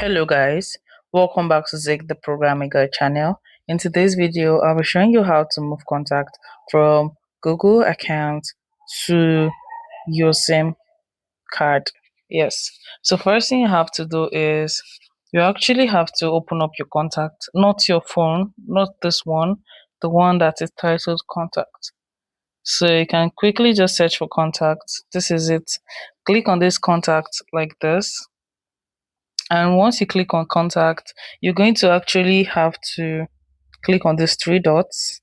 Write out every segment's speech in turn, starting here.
Hello guys, welcome back to Zig the Programming Guide channel. In today's video, I'll be showing you how to move contact from Google account to your SIM card. Yes, so first thing you have to do is you actually have to open up your contact, not your phone, not this one, the one that is titled contact. So you can quickly just search for contact. This is it. Click on this contact like this, and once you click on contact, you're going to actually have to click on these three dots.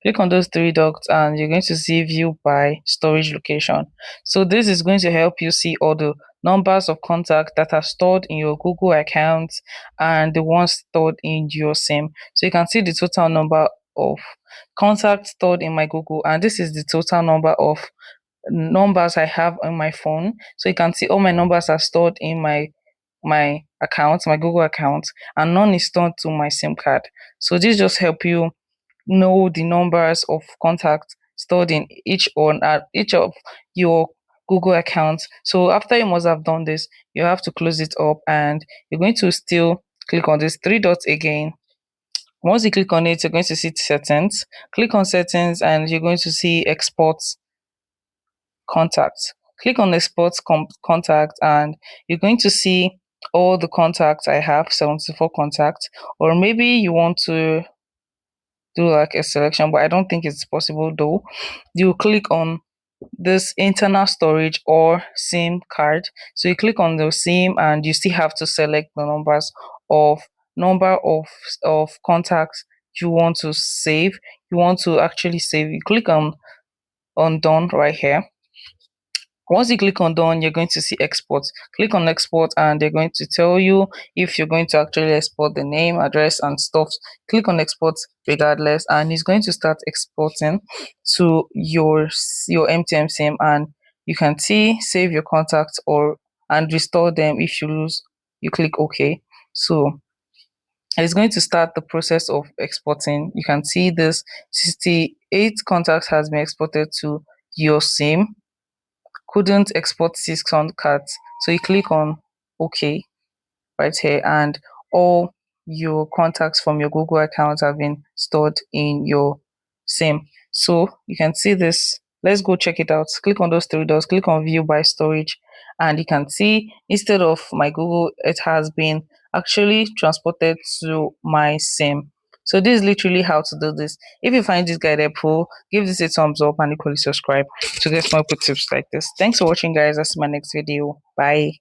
Click on those three dots and you're going to see view by storage location. So this is going to help you see all the numbers of contact that are stored in your Google account and the ones stored in your SIM. So you can see the total number of contacts stored in my Google, and this is the total number of numbers I have on my phone. So you can see all my numbers are stored in my account, my Google account, and none is stored to my SIM card. So this just help you know the numbers of contacts stored in each of your Google accounts. So after you must have done this, you have to close it up and you're going to still click on these three dots again. Once you click on it, you're going to see settings. Click on settings and you're going to see export contacts. Click on export contact and you're going to see all the contacts I have, 74 contacts. Or maybe you want to do like a selection, but I don't think it's possible though. You click on this internal storage or SIM card. So you click on the SIM and you still have to select the number of contacts you want to save. You want to actually save. You click on done right here. Once you click on done, you're going to see export. Click on export and they're going to tell you if you're going to actually export the name, address and stuff. Click on export regardless and it's going to start exporting to your MTN SIM, and you can see save your contacts and restore them. If you lose, you click OK. So it's going to start the process of exporting. You can see this 68 contacts has been exported to your SIM. Couldn't export 600 cards, so you click on OK right here and all your contacts from your Google account have been stored in your SIM. So you can see this. Let's go check it out. Click on those three dots, click on view by storage, and you can see instead of my Google, it has been actually transported to my SIM. So this is literally how to do this. If you find this guide helpful, give this a thumbs up and equally subscribe to get more good tips like this. Thanks for watching guys. I'll see my next video. Bye.